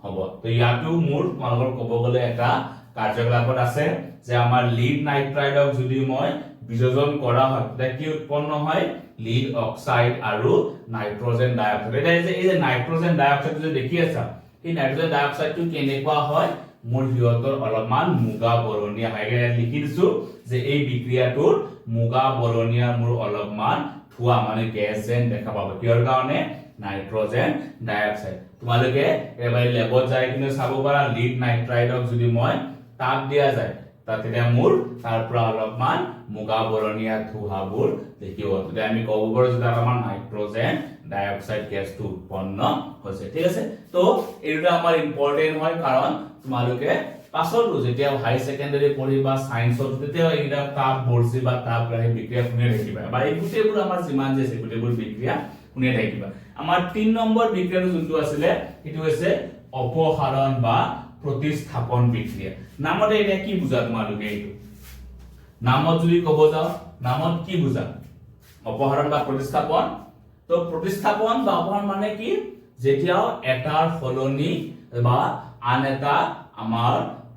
হ'ব তো ইয়াটো মোৰ তোমালোকৰ ক'ব গ'লে এটা কাৰ্যকলাপত আছে যে আমাৰ লিড নাইট্ৰাইডক যদি মই বিযোজন কৰা হয় তেতিয়া কি উৎপন্ন হয় লিড অক্সাইড আৰু নাইট্ৰজেন ডাইঅক্সাইড এটা এই যে নাইট্ৰজেন ডাইঅক্সাইড যে দেখি আছা এই নাইট্ৰজেন ডাইঅক্সাইডটো কেনেকুৱা হয় মোৰ হিয়তৰ অলপমান মুগা বৰণীয়া হয় ইয়াত লিখি দিছো যে এই বিক্ৰিয়াটোৰ মুগা বৰণীয়া মোৰ অলপমান ধোৱা মানে গেছ যেন দেখা পাব কিহৰ কাৰণে নাইট্ৰজেন ডাইঅক্সাইড তোমালোকে এবাৰ ল্যাবত যাই কিনে চাব পাৰা লিড নাইট্ৰাইডক যদি মই তাপ দিয়া যায় তেতিয়া মোৰ তাৰ পৰা অলপমান মুগা বৰণীয়া ধোঁৱাবোৰ দেখিব তেতিয়া আমি ক'ব পাৰো যে তাত আমাৰ নাইট্ৰজেন ডাইঅক্সাইড গেছটো উৎপন্ন হৈছে ঠিক আছে তো এইটা আমাৰ ইম্পৰ্টেন্ট হয় কাৰণ তোমালোকে পাছতো যেতিয়া হাই সেকেন্ডাৰী পঢ়িবা সায়েন্সত তেতিয়া এইটা তাপ বৰ্জি বা তাপগ্ৰাহী বিক্ৰিয়া শুনি থাকিবা বা এই গোটেইবোৰ আমাৰ যিমান যে গোটেইবোৰ বিক্ৰিয়া শুনি থাকিবা আমাৰ 3 নম্বৰ বিক্ৰিয়াটো যোনটো আছিল এটো হৈছে অপসাৰণ বা প্ৰতিস্থাপন বিক্ৰিয়া নামতে এটা কি বুজা তোমালোকে এইটো নামত যদি ক'ব যাও নামত কি বুজা অপসাৰণ বা প্ৰতিস্থাপন তো প্ৰতিস্থাপন বা অপসাৰণ মানে কি যেতিয়াও এটাৰ ফলনি বা আন এটা আমাৰ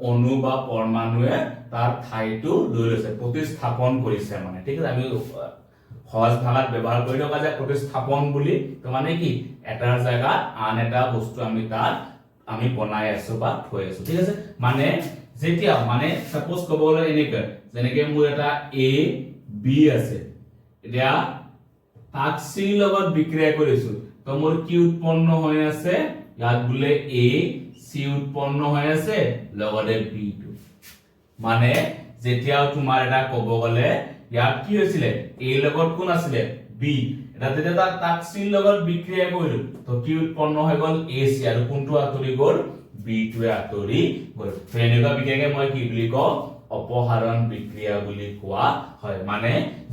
অণু বা পৰমাণুৱে তাৰ ঠাইটো লৈ লৈছে প্ৰতিস্থাপন কৰিছে মানে ঠিক আছে আমি সহজ ভাষাত ব্যৱহাৰ কৰি থকা যে প্ৰতিস্থাপন বুলি তো মানে কি এটাৰ জায়গাত আন এটা বস্তু আমি তাত আমি বনাই আছো বা থৈ আছো ঠিক আছে মানে যেতিয়া মানে সাপোজ ক'ব গ'লে এনেকৈ যেনেকৈ মোৰ এটা এ বি আছে এতিয়া তাক সি লগত বিক্ৰিয়া কৰিছো তো মোৰ কি উৎপন্ন হৈ আছে ইয়াত বুলে এ সি উৎপন্ন হৈ আছে লগতে বি টু মানে যেতিয়া তোমাৰ এটা ক'ব গ'লে ইয়াত কি হৈছিলে এ লগত কোন আছিল বি এটা যেতিয়া তাক সি লগত বিক্ৰিয়া কৰিলো তো কি উৎপন্ন হৈ গ'ল এ সি আৰু কোনটো আতৰি গ'ল বি টুৱে আতৰি গ'ল তো এনেকুৱা বিক্ৰিয়াকে মই কি বুলি কওঁ অপসাৰণ বিক্ৰিয়া বুলি কোৱা হয় মানে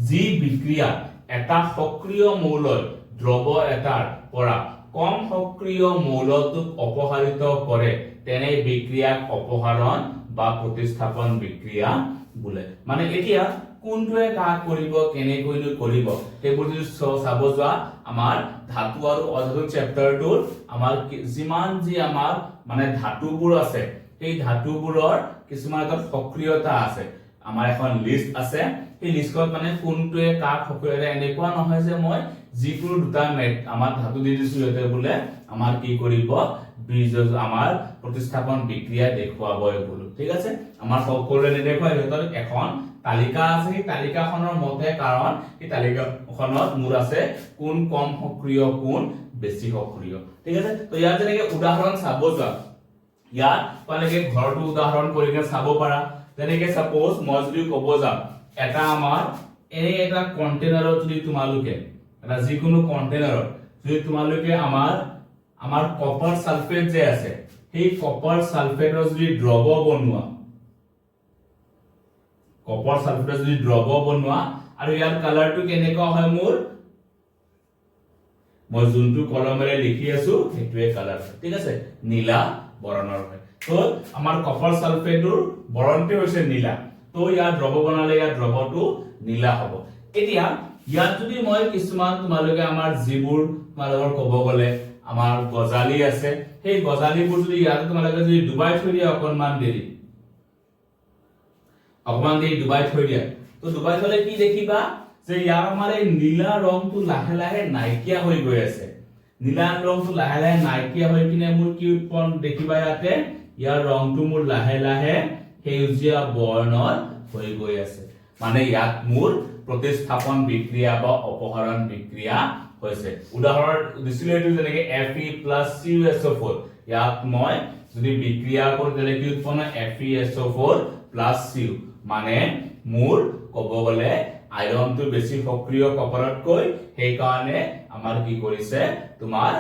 যি বিক্ৰিয়া এটা সক্ৰিয় মৌলৰ দ্ৰৱ এটাৰ পৰা কম সক্ৰিয় মৌলটোক অপসাৰিত কৰে তেনে বিক্ৰিয়াক অপসাৰণ বা প্ৰতিস্থাপন বিক্ৰিয়া বোলে মানে এতিয়া কোনটোৱে কাক কৰিব কেনেকৈ কৰিব সেইবোৰ যদি চাব যোৱা আমাৰ ধাতু আৰু অধাতু চেপ্টাৰটোৰ আমাৰ যিমান যি আমাৰ মানে ধাতুবোৰ আছে এই ধাতুবোৰৰ কিছুমান এটা সক্ৰিয়তা আছে আমাৰ এখন লিষ্ট আছে এই লিষ্টত মানে কোনটোৱে কাক সক্ৰিয়তা এনেকুৱা নহয় যে মই যিকোনো দুটা আমাৰ ধাতু দি দিছো এতে বোলে আমাৰ কি কৰিব আমাৰ প্ৰতিস্থাপন বিক্ৰিয়া দেখুৱাবই বলো ঠিক আছে আমাৰ সকলোৰে নেদেখুৱাই হেতৰ এখন তালিকা আছে এই তালিকাখনৰ মতে কাৰণ এই তালিকাখনত মোৰ আছে কোন কম সক্ৰিয় কোন বেছি সক্ৰিয় ঠিক আছে তো ইয়াত যেনেকৈ উদাহৰণ চাব যোৱা ইয়াত পালেকে ঘৰটো উদাহৰণ কৰিকে চাব পাৰা যেনেকৈ সাপোজ মই যদি ক'ব যাম এটা আমাৰ এই এটা কন্টেইনাৰত যদি তোমালোকে এটা যিকোনো কন্টেইনাৰত যদি তোমালোকে আমাৰ কপাৰ সালফেট যে আছে সেই কপাৰ সালফেটৰ যদি দ্ৰৱ বনোৱা কপাৰ সালফেটৰ যদি দ্ৰৱ বনোৱা আৰু ইয়াৰ কালাৰটো কেনেকুৱা হয় মোৰ মই যোনটো কলমেৰে লিখি আছো সেইটোৱে কালাৰ ঠিক আছে নীলা বৰণৰ হয় তো আমাৰ কপাৰ সালফেটৰ বৰণটো হৈছে নীলা তো ইয়াৰ দ্ৰৱ বনালে ইয়াৰ দ্ৰৱটো নীলা হ'ব এতিয়া ইয়াত যদি মই কিছুমান তোমালোকে আমাৰ যিবোৰ তোমালোকৰ ক'ব গ'লে আমাৰ গজালি আছে সেই গজালিবোৰ যদি ইয়াত তোমালোকে যদি ডুবাই থৈ দিয়া অকনমান দেৰি ডুবাই থৈ দিয়া তো ডুবাই থলে কি দেখিবা যে ইয়াৰ আমাৰ এই নীলা ৰংটো লাহে লাহে নাইকিয়া হৈ গৈ আছে নীলা ৰংটো লাহে লাহে নাইকিয়া হৈ কিনে মোৰ কি উৎপন্ন দেখিবা ইয়াতে ইয়াৰ ৰংটো মোৰ লাহে লাহে সেউজীয়া বৰ্ণৰ হৈ গৈ আছে মানে ইয়াত মোৰ প্ৰতিস্থাপন বিক্ৰিয়া বা অপসাৰণ বিক্ৰিয়া হৈছে উদাহৰণ দিছিলে এইটো যেনেকৈ Fe + CuSO4 ইয়াত মই যদি বিক্ৰিয়া কৰো তেলে কি উৎপন্ন FeSO4 Cu মানে মোৰ কব গলে আয়ৰনটো বেছি সক্ৰিয় কপাৰতকৈ সেই কাৰণে আমাৰ কি কৰিছে তোমাৰ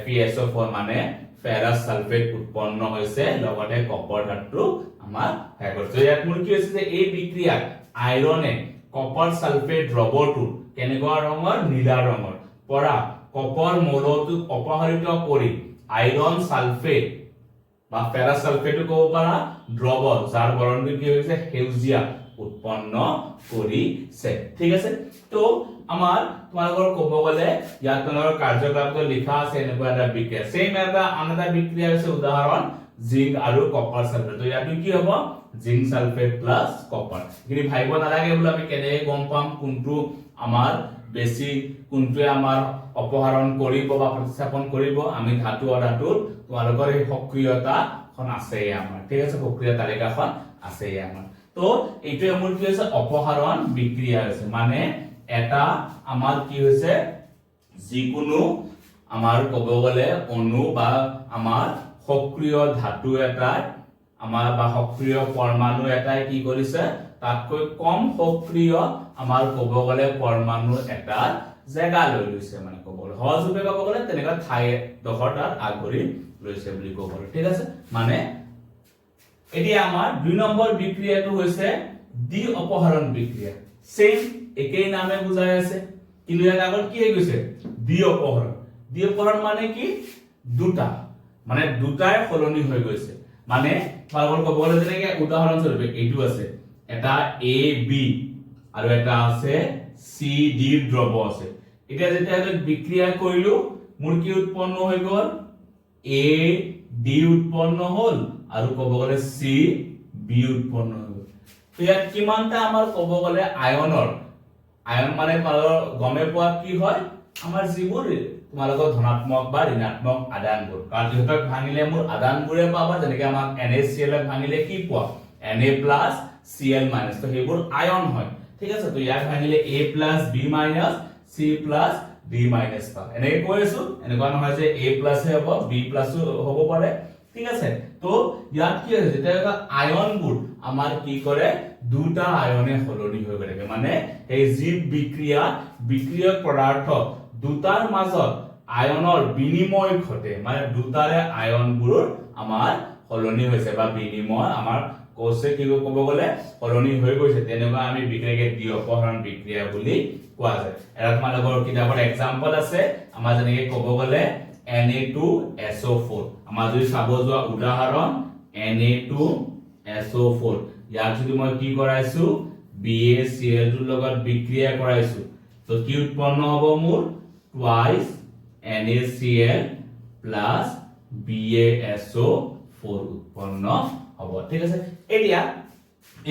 FeSO4 মানে ফেৰাছ সালফেট উৎপন্ন হৈছে লগতে কপাৰ ধাতু আমাৰ হৈ গৈছে ইয়াত মোৰ কি হৈছে যে এই বিক্ৰিয়াত আয়ৰনে কপাৰ সালফেট দ্ৰৱটো কেনেকুৱা ৰঙৰ নীলা ৰঙৰ পৰা কপাৰ মৌলটো অপহৰিত কৰি আয়ৰন সালফেট বা ফেৰাছ সালফেট কব পাৰা দ্ৰৱ যাৰ বৰণটো কি হৈছে সেউজীয়া উৎপন্ন কৰিছে ঠিক আছে তো আমাৰ তোমালোকৰ কব গলে ইয়াত তোমালোকৰ কাৰ্যকলাপটো লিখা আছে এনেকুৱা এটা বিক্ৰিয়া সেম এটা আনটা বিক্ৰিয়া হৈছে উদাহৰণ জিংক আৰু কপাৰ সালফেট তো ইয়াত কি হ'ব জিংক সালফেট প্লাস কপাৰ কিন্তু ভাইব নালাগে বলে আমি কেনে গম পাম কোনটো আমাৰ বেছি কোনটোৱে আমাৰ অপহৰণ কৰিব বা প্ৰতিস্থাপন কৰিব আমি ধাতু আৰু ধাতুৰ তোমালোকৰ এই সক্ৰিয়তাখন আছে আমাৰ ঠিক আছে সক্ৰিয় তালিকাখন আছে আমাৰ তো এইটো আমাৰ কি হৈছে অপহৰণ বিক্ৰিয়া হৈছে মানে এটা আমাৰ কি হৈছে যিকোনো আমাৰ কব গলে অণু বা আমাৰ সক্ৰিয় ধাতু এটা আমাৰ বা সক্ৰিয় পৰমাণু এটাই কি কৰিছে তাতকৈ কম সক্ৰিয় আমাৰ কব গলে পৰমাণু এটা জায়গা লৈ লৈছে মানে কব গলে সহজভাৱে কব গলে তেনেকা ঠাই দখৰটাৰ আগৰি লৈছে বুলি কব গলে ঠিক আছে মানে এতিয়া আমাৰ 2 নম্বৰ বিক্ৰিয়াটো হৈছে দ্বি অপহৰণ বিক্ৰিয়া সেম একেই নামে বুজাই আছে কিন্তু ইয়াৰ আগত কি হৈ গৈছে দ্বি অপহৰণ মানে কি দুটা মানে দুটাই সলনি হৈ গৈছে মানে তোমালোকৰ কব গলে যেনেকৈ উদাহৰণ স্বৰূপে এইটো আছে এটা A B আৰু এটা আছে C D দ্ৰৱ আছে এতিয়া যেতিয়া বিক্ৰিয়া কৰিলো মোৰ কি উৎপন্ন হৈ গল A D উৎপন্ন হল আৰু কব গলে C B উৎপন্ন হল তো ইয়াত কিমানটা আমাৰ কব গলে আয়ন মানে তোমালোকৰ গমে পোৱা কি হয় আমাৰ যিবোৰ তোমালোকৰ ধনাত্মক বা ঋণাত্মক আদানবোৰ কাৰণ যিহেতু ভাঙিলে মোৰ আদানবোৰে পাবা যেনেকৈ আমাৰ NaCl ভাঙিলে কি পোৱা Na Cl তো সেইবোৰ আয়ন হয় ঠিক আছে তো ইয়াক ভাঙিলে A B C D পা এনেকৈ কৈ আছো এনেকুৱা নহয় যে A হে হ'ব B হ'ব পাৰে ঠিক আছে তো ইয়াত কি হৈছে যেতিয়া আয়নবোৰ আমাৰ কি কৰে দুটা আয়নে সলনি হৈ গলে মানে এই জীৱ বিক্ৰিয়ক পদাৰ্থ দুটাৰ মাজত আয়নৰ বিনিময় ঘটে মানে দুটাৰে আয়নবোৰ আমাৰ সলনি হৈছে বা বিনিময় আমাৰ কোষে কি ক'ব গলে সলনি হৈ গৈছে তেনেকুৱা আমি বিক্ৰিয়াকে দ্বি অপহৰণ বিক্ৰিয়া বুলি কোৱা যায় এটা তোমালোকৰ কিতাপৰ এক্সাম্পল আছে আমাৰ যেনেকৈ ক'ব গলে Na2SO4 আমাৰ যদি চাব যোৱা উদাহৰণ Na2SO4 ইয়াক যদি মই কি কৰাইছো BaCl ৰ লগত বিক্ৰিয়া কৰাইছো তো কি উৎপন্ন হ'ব মোৰ twice NaCl plus BaSO4 উৎপন্ন হ'ব ঠিক আছে এতিয়া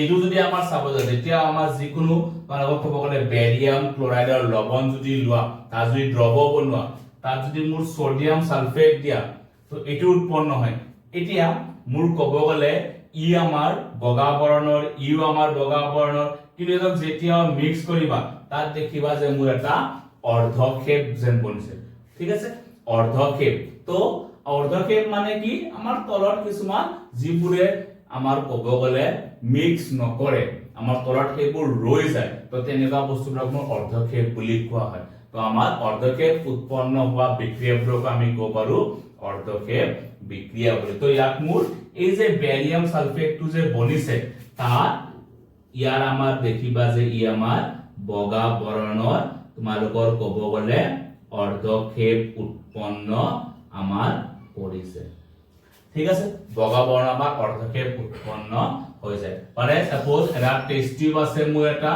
এটো যদি আমাৰ চাব যায় যেতিয়া আমাৰ যিকোনো তোমালোকক ক'ব গলে বেৰিয়াম ক্লোৰাইডৰ লৱণ যদি লোৱা তাৰ যদি দ্ৰৱ বনোৱা তাত যদি মোৰ সোডিয়াম সালফেট দিয়া তো এটো উৎপন্ন হয় এতিয়া মোৰ ক'ব গলে ই আমাৰ বগা বৰণৰ ইও আমাৰ বগা বৰণৰ কিন্তু একক যেতিয়া মিক্স কৰিবা তাত দেখিবা যে মোৰ এটা অৰ্ধক্ষেপ যেন বনিছে ঠিক আছে অৰ্ধক্ষেপ তো অৰ্ধক্ষেপ মানে কি আমাৰ তলত কিছুমান যিবোৰে আমাৰ ক'ব গলে মিক্স নকৰে আমাৰ তলত সেইবোৰ ৰৈ যায় তো তেনেকুৱা বস্তুবিলাক মোৰ অৰ্ধক্ষেপ বুলি কোৱা হয় তো আমাৰ অৰ্ধক্ষেপ উৎপন্ন হোৱা বিক্ৰিয়াবোৰক আমি ক'ব পাৰো অৰ্ধক্ষেপ বিক্ৰিয়া বুলি তো ইয়াত মোৰ এই যে বেৰিয়াম সালফেটটো যে বনিছে তাত ইয়াৰ আমাৰ দেখিবা যে ই আমাৰ বগা বৰণৰ তোমালোকৰ ক'ব গলে অৰ্ধক্ষেপ উৎপন্ন আমাৰ কৰিছে ঠিক আছে বগা বৰ্ণ বা অৰ্ধক্ষেপ উৎপন্ন হৈ যায় মানে সাপোজ এটা টেষ্ট টিউব আছে মোৰ এটা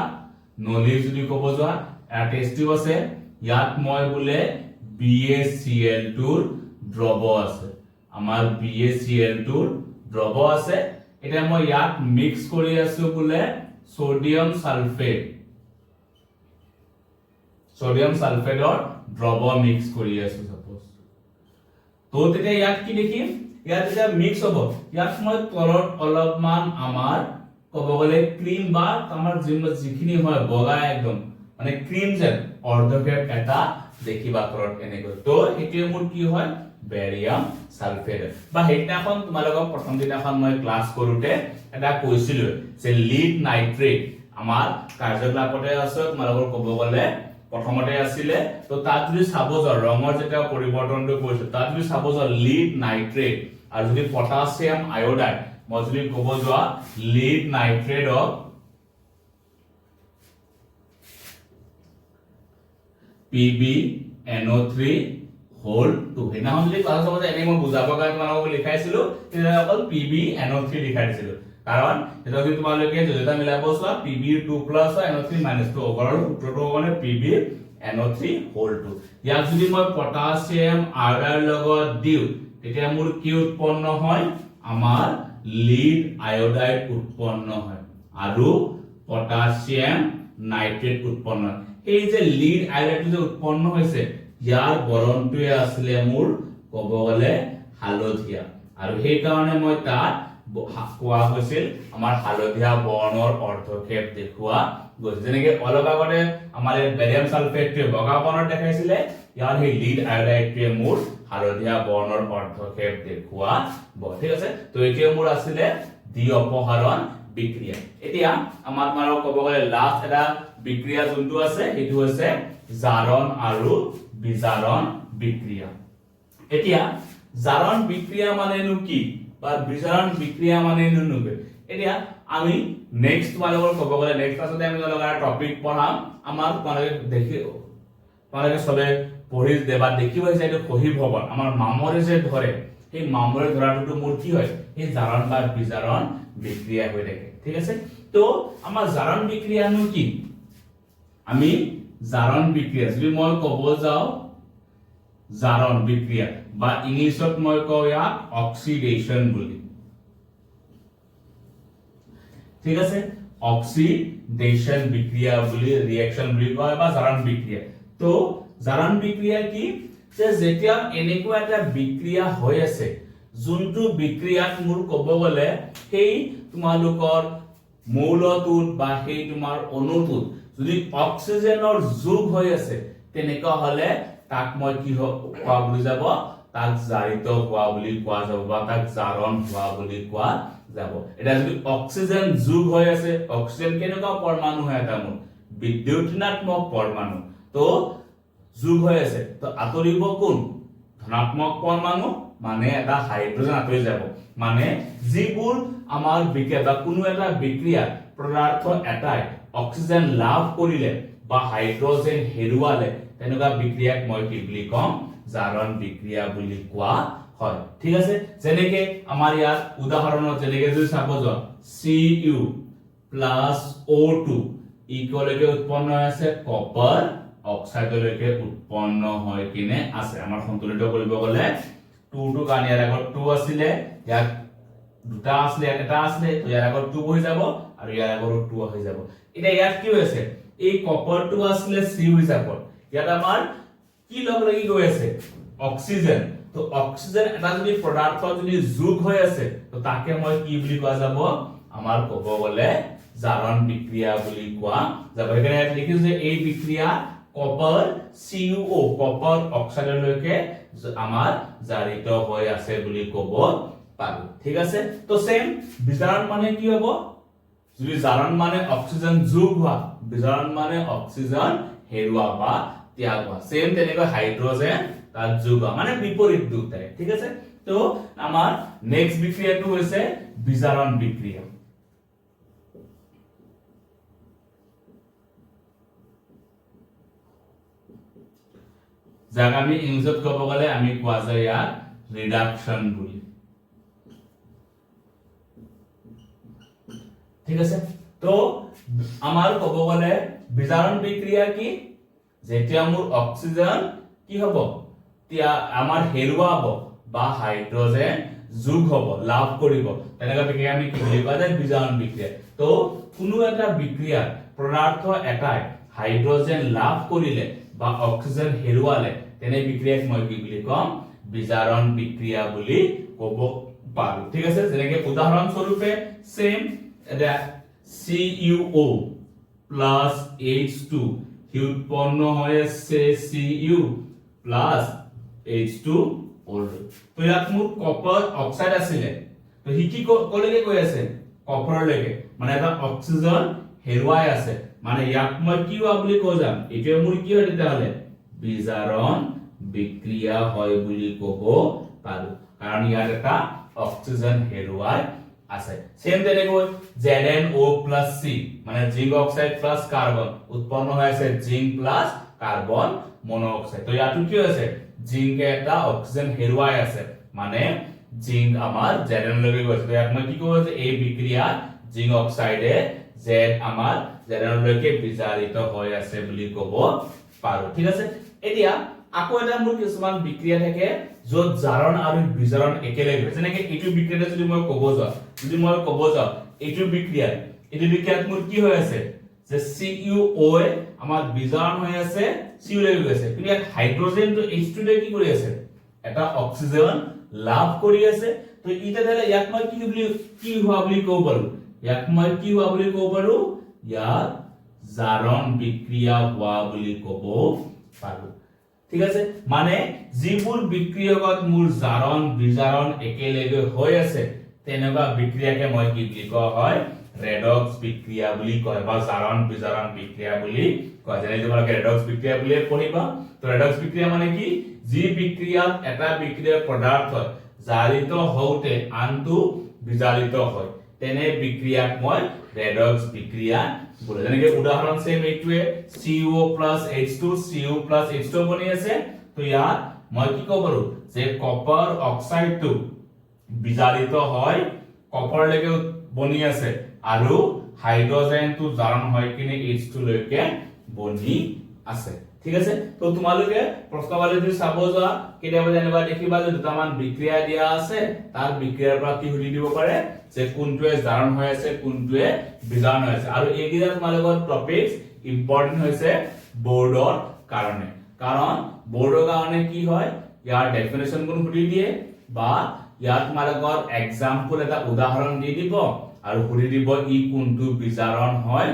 নলী যদি ক'ব যোৱা এটা টেষ্ট টিউব আছে ইয়াত মই বোলে BaCl টোৰ দ্ৰৱ আছে আমাৰ BaCl টোৰ দ্ৰৱ আছে এটা মই ইয়াত মিক্স কৰি আছো বোলে সোডিয়াম সালফেটৰ দ্ৰৱ মিক্স কৰি আছো সাপোজ তো তেতিয়া ইয়াত কি দেখিম ইয়াত এটা মিক্স হ'ব ইয়াত মই তলত অলপমান আমাৰ ক'ব গলে ক্ৰীম বা আমাৰ যিখিনি হয় বগা একদম মানে ক্ৰীম যেন অৰ্ধক্ষেপ এটা দেখিবা তলত এনেকৈ তো এটোৱে মোৰ কি হয় বেৰিয়াম সালফেট বা হেইদিনাখন তোমালোকক প্ৰথম দিনাখন মই ক্লাস কৰোতে এটা কৈছিল যে লিড নাইট্ৰেট আমাৰ কাৰ্যকলাপতে আছে তোমালোকৰ ক'ব গলে প্ৰথমতে আছিল তো তাত যদি চাব যা ৰঙৰ যেটা পৰিৱৰ্তনটো কৈছে তাত যদি চাব যা লিড নাইট্ৰেট আৰু যদি পটাছিয়াম আয়োডাইড মই যদি ক'ব যোৱা লিড নাইট্ৰেট অফ PbNO3 হোল 2 হেনা যদি ক্লাস হ'ব এনে মই বুজাবৰ কাৰণে তোমালোকক লিখাইছিলো তেতিয়া অকল PbNO3 লিখাই দিছিলো কাৰণ এটা যদি তোমালোকে যেটা মিলাব চোৱা Pb2 হয় NO3 -2 ওভাৰঅল সূত্ৰটো মানে PbNO3 হোল 2 ইয়াক যদি মই পটাছিয়াম আয়োডাইড লগত দিও তেতিয়া মোৰ কি উৎপন্ন হয় আমাৰ লিড আয়োডাইড উৎপন্ন হয় আৰু পটাছিয়াম নাইট্ৰেট উৎপন্ন হয় এই যে লিড আয়োডাইড যে উৎপন্ন হৈছে ইয়াৰ বৰণটোৱে আছিল মোৰ ক'ব গলে হালধীয়া আৰু সেই কাৰণে মই তাত কোৱা হৈছিল আমাৰ হালধীয়া বৰ্ণৰ অৰ্থক্ষেপ দেখুৱা গৈছে যেনেকৈ অলপ আগতে আমাৰ বেৰিয়াম সালফেটটোৱে বগা বৰ্ণৰ দেখাইছিলে ইয়াৰ সেই লিড আয়োডাইডটোৱে মোৰ হালধীয়া বৰ্ণৰ অৰ্থক্ষেপ দেখুৱা ঠিক আছে তো এতিয়া মোৰ আছিল দ্বি অপসাৰণ বিক্ৰিয়া এতিয়া আমাৰ তোমালোকক ক'ব গলে লাষ্ট এটা বিক্ৰিয়া যোনটো আছে সেইটো হৈছে জাৰণ আৰু বিজাৰণ বিক্ৰিয়া এতিয়া জাৰণ বিক্ৰিয়া মানেনো কি বা বিজাৰণ বিক্ৰিয়া মানেনো কি এতিয়া আমি নেক্সট তোমালোকৰ ক'ব গলে নেক্সট ক্লাছতে আমি লগা টপিক পঢ়াম আমাৰ তোমালোকে দেখি তোমালোকে সবে পঢ়ি দেবা দেখিব যে এইটো কহি ভৱন আমাৰ মামৰে যে ধৰে সেই মামৰে ধৰাটো মোৰ কি হয় এই জাৰণ বা বিজাৰণ বিক্ৰিয়া হৈ থাকে ঠিক আছে তো আমাৰ জাৰণ বিক্ৰিয়ানো কি আমি জাৰণ বিক্ৰিয়া যদি মই ক'ব যাও জাৰণ বিক্ৰিয়া বা ইংলিছত মই কওঁ ইয়াক অক্সিডেশন বুলি ঠিক আছে অক্সিডেশন বিক্রিয়া বুলি রিঅ্যাকশন বুলি কয় বা জারণ বিক্রিয়া তো জারণ বিক্রিয়া কি যে যেতিয়া এনেকুৱা এটা বিক্ৰিয়া হৈ আছে যোনটো বিক্ৰিয়াত মোৰ ক'ব গলে সেই তোমালোকৰ মৌলটোত বা সেই তোমাৰ অণুটোত যদি অক্সিজেনৰ যোগ হৈ আছে তেনেকুৱা হলে তাক মই কি কোৱা বুলি যাব তাক জাৰিত হোৱা বুলি কোৱা যাব বা তাক জাৰণ হোৱা বুলি কোৱা যাব এটা যদি অক্সিজেন যোগ হৈ আছে অক্সিজেন কেনেকুৱা পৰমাণু হয় এটা মোৰ বিদ্যুৎ ঋণাত্মক পৰমাণু তো যোগ হৈ আছে তো আতৰিব কোন ধনাত্মক পৰমাণু মানে এটা হাইড্ৰোজেন আতৰি যাব মানে যিবোৰ আমাৰ বিক্ৰিয়া বা কোনো এটা বিক্ৰিয়া পদাৰ্থ এটাই অক্সিজেন লাভ কৰিলে বা হাইড্ৰোজেন হেৰুৱালে তেনেকুৱা বিক্ৰিয়াক মই কি বুলি কম জাৰণ বিক্ৰিয়া বুলি কোৱা হয় ঠিক আছে যেনেকৈ আমাৰ ইয়াত উদাহৰণত যেনেকৈ যদি চাব যোৱা Cu + O2 ইকুৱেলকে উৎপন্ন হৈ আছে কপাৰ অক্সাইডলৈকে উৎপন্ন হৈ কিনে আছে আমাৰ সন্তুলিত কৰিব গলে 2 টো কাৰণ ইয়াৰ আগত 2 আছিলে ইয়াত দুটা আসলে এটা আসলে তো ইয়াৰ আগত 2 হৈ যাব আৰু ইয়াৰ আগত 2 হৈ যাব এটা ইয়াত কি হৈছে এই কপাৰটো আসলে C হিচাপত ইয়াত আমাৰ কি লগ লাগি গৈ আছে অক্সিজেন তো অক্সিজেন এটা যদি পদাৰ্থ যদি যোগ হৈ আছে তো তাকে মই কি বুলি কোৱা যাব আমাৰ ক'ব গলে জাৰণ বিক্ৰিয়া বুলি কোৱা যাব এখানে লিখিছো যে এই বিক্ৰিয়া কপাৰ CuO কপাৰ অক্সাইডলৈকে আমাৰ জাৰিত হৈ আছে বুলি ক'ব পাৰো ঠিক আছে তো সেম বিজাৰণ মানে কি হ'ব যদি জাৰণ মানে অক্সিজেন যোগ হোৱা বিজাৰণ মানে অক্সিজেন হেৰুৱা বা ত্যাগ হোৱা সেম তেনেকৈ হাইড্ৰোজেন তার যোগ মানে বিপরীত দুটাই ঠিক আছে তো আমার নেক্সট বিক্রিয়াটো হৈছে বিজারণ বিক্রিয়া যাক আমি ইংলিছত ক'ব গলে আমি কোৱা যায় ইয়াক ৰিডাকশন বুলি ঠিক আছে তো আমাৰ ক'ব গলে বিজাৰণ বিক্ৰিয়া কি যেতিয়া মোৰ অক্সিজেন কি হ'ব তিয়া আমাৰ হেৰুৱাব বা হাইড্ৰোজেন যোগ হ'ব লাভ কৰিব তেনেকা বিক্ৰিয়া আমি কি বুলি কোৱা যায় বিজাৰণ বিক্ৰিয়া তো কোনো এটা বিক্ৰিয়া পদাৰ্থ এটাই হাইড্ৰোজেন লাভ কৰিলে বা অক্সিজেন হেৰুৱালে তেনে বিক্ৰিয়াক মই কি বুলি কম বিজাৰণ বিক্ৰিয়া বুলি ক'ব পাৰো ঠিক আছে যেনেকৈ উদাহৰণ স্বৰূপে সেম এটা CuO + H2 সি উৎপন্ন হৈ আছে Cu প্লাস H2O2 তো ইয়াত মোৰ কপাৰ অক্সাইড আছিলে তো হি কি কলৈকে গৈ আছে কপাৰলৈকে মানে এটা অক্সিজেন হেৰুৱাই আছে মানে ইয়াক মই কি হোৱা বুলি কৈ যাম এটোৱে মোৰ কি হয় তেতিয়াহলে বিজাৰণ বিক্ৰিয়া হয় বুলি ক'ব পাৰো কাৰণ ইয়াত এটা অক্সিজেন হেৰুৱাই আছে সেম তেনেকৈ ZnO+C মানে জিংক অক্সাইড প্লাস কার্বন উৎপন্ন হৈ আছে জিংক প্লাস কার্বন মনোঅক্সাইড তো ইয়াত কি হৈছে জিংক এটা অক্সিজেন হেৰুৱাই আছে মানে জিংক আমাৰ Zn লৈকে গৈছে তো ইয়াত মই কি ক'ব যে এই বিক্ৰিয়া জিংক অক্সাইডে Z আমাৰ Zn লৈকে বিজাৰিত হৈ আছে বুলি ক'ব পাৰো ঠিক আছে এতিয়া আকৌ এটা মোৰ কিছুমান বিক্ৰিয়া থাকে য'ত জাৰণ আৰু বিজাৰণ একেলগে হয় যেনেকৈ এইটো বিক্ৰিয়াতে যদি মই ক'ব যাওঁ এইটো বিক্ৰিয়াত মোৰ কি হৈ আছে যে CuO এ আমাৰ বিজাৰণ হৈ আছে Cu লৈকে গৈছে কিন্তু ইয়াত হাইড্ৰোজেনটো H2 লৈ কি কৰি আছে এটা অক্সিজেন লাভ কৰি আছে তো ইটা ধলে ইয়াক মই কি হোৱা বুলি ক'ব পাৰো ইয়াত জাৰণ বিক্ৰিয়া হোৱা বুলি ক'ব পাৰো ঠিক আছে মানে যিবোৰ বিক্ৰিয়কত মোৰ জাৰণ বিজাৰণ একেলগে হৈ আছে তেনেকুৱা বিক্ৰিয়াকে মই কি বুলি কোৱা হয় ৰেডক্স বিক্ৰিয়া বুলি কয় বা জাৰণ বিজাৰণ বিক্ৰিয়া বুলি কয় যেনে তোমালোকে ৰেডক্স বিক্ৰিয়া বুলি পঢ়িবা তো ৰেডক্স বিক্ৰিয়া মানে কি যি বিক্ৰিয়াত এটা বিক্ৰিয়াৰ পদাৰ্থ জাৰিত হওঁতে আনটো বিজাৰিত হয় তেনে বিক্ৰিয়াক মই ৰেডক্স বিক্ৰিয়া বলে যেনেকৈ উদাহৰণ সেম এইটোৱে CO plus H2 বনি আছে তো ইয়াত মই কি ক'ব পাৰো যে কপাৰ অক্সাইডটো বিজাৰিত হয় কপাৰ লৈকে বনি আছে আৰু হাইড্ৰোজেনটো জাৰণ হয় কিনে H2 লৈকে বনি আছে ঠিক আছে তো তোমালোকে প্ৰশ্নবালী যদি চাব যোৱা কেতিয়াবা যেনিবা দেখিবা যে দুটামান বিক্ৰিয়া দিয়া আছে তাৰ বিক্ৰিয়াৰ পৰা কি সুধি দিব পাৰে যে কোনটোৱে জাৰণ হৈ আছে কোনটোৱে বিজাৰণ হৈ আছে আৰু এইকেইটা তোমালোকৰ টপিকস ইম্পৰ্টেন্ট হৈছে বোৰ্ডৰ কাৰণে কাৰণ বোৰ্ডৰ কাৰণে কি হয় ইয়াৰ ডেফিনেশন কোন সুধি দিয়ে বা ইয়াত তোমালোকৰ এক্সাম্পল এটা উদাহৰণ দি দিব আৰু সুধি দিব ই কোনটো বিজাৰণ হয়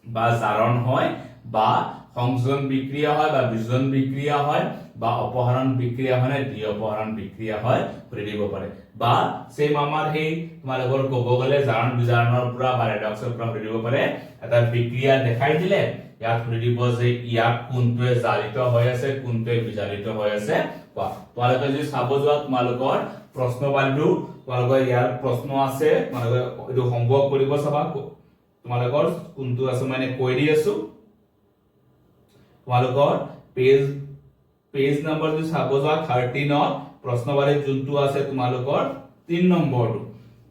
বা জাৰণ হয় বা সংযোজন বিক্রিয়া হয় বা বিয়োজন বিক্রিয়া হয় বা অপহরণ বিক্রিয়া হয় না দ্বি অপহরণ বিক্রিয়া হয় করে দিব পারে বা সেম আমার হেই তোমালোকৰ কব গলে জাৰণ বিজাৰণৰ পুৰা বা ৰেডক্সৰ পুৰা কৰি দিব পাৰে এটা বিক্ৰিয়া দেখাই দিলে ইয়াত কৰি দিব যে ইয়াক কোনটোৱে জাৰিত হৈ আছে কোনটোৱে বিজাৰিত হৈ আছে কোৱা তোমালোকে যদি চাব যোৱা তোমালোকৰ প্ৰশ্নবালটো তোমালোকৰ ইয়াৰ প্ৰশ্ন আছে তোমালোকে এটো হোমৱৰ্ক কৰিব চাবা তোমালোকৰ কোনটো আছে মানে কৈ দি আছো তোমালোকৰ পেজ নম্বৰ যদি চাব যোৱা 13 প্ৰশ্নবালী যোনটো আছে তোমালোকৰ 3 নম্বৰটো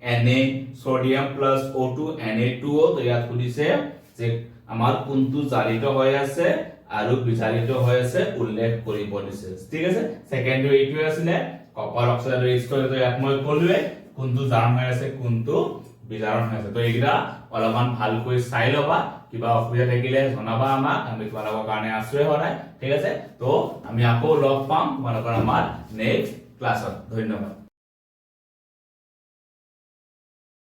Na sodium plus O2 Na2O তো ইয়াত খুদিছে যে আমাৰ কোনটো জাৰিত হৈ আছে আৰু বিজাৰিত হৈ আছে উল্লেখ কৰিব দিছে ঠিক আছে সেকেন্ডটো এইটো আছিল কপাৰ অক্সাইড ৰেজিস্টাৰ তো ইয়াত মই কলুৱে কোনটো জাৰণ হৈ আছে কোনটো বিজাৰণ হৈ আছে তো এইগিলা অলপমান ভালকৈ চাই লবা কিবা অসুবিধা থাকিলে জনাবা আমাক আমি তোমালোকৰ কাৰণে আছোৱে হৰাই ঠিক আছে তো আমি আকৌ লগ পাম তোমালোকৰ আমাৰ নেক্সট ক্লাছত ধন্যবাদ